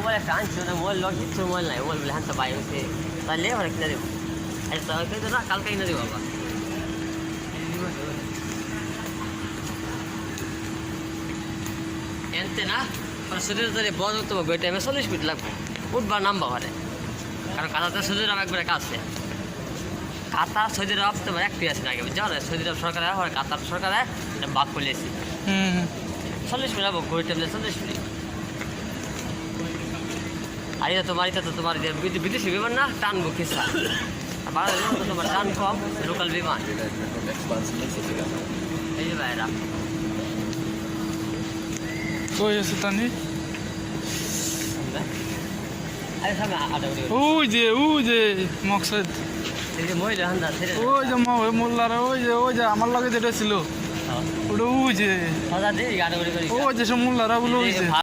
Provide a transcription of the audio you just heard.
Mobile একটা আনছিল না, মোবাইল লক দিচ্ছে, মোবাইল নাই, মোবাইল বলে হ্যাঁ তো বাই হচ্ছে, তাহলে ওরা কিনে দেবো। আচ্ছা কিন্তু না, কালকে কিনে দেবো বাবা। এনতে না শরীরে যদি বন্ধ করতে পারবো, ওই টাইমে 40 মিনিট লাগবে উঠবার নামবা ঘরে, কারণ কাতাতে সৌদি আরব একবারে কাছে। কাতার সৌদি আরব তোমার একটি আছে না, আগে জানো সৌদি আরব সরকার কাতার সরকারে বাক খুলেছি 40 মিনিট লাগবো ঘড়ি টাইমে 40 মিনিট। আর এটা তো তোমার বিদেশি বিমান না, টানবো কিসা বাংলাদেশ তো তোমার টান কম, লোকাল বিমান। এই যে ভাইরা কই আছে তানি? আরে সামনে আটাউড়ি ওই যে মকসদ, এই যে মহিলা হান্দা ছেড়ে ওই যে মোল্লারা, ওই যে আমার লগে যেটা ছিল ওটা, ওই যে সদা দিয়ে আটাউড়ি করি ওই যে সব মোল্লারা বলে ওই যে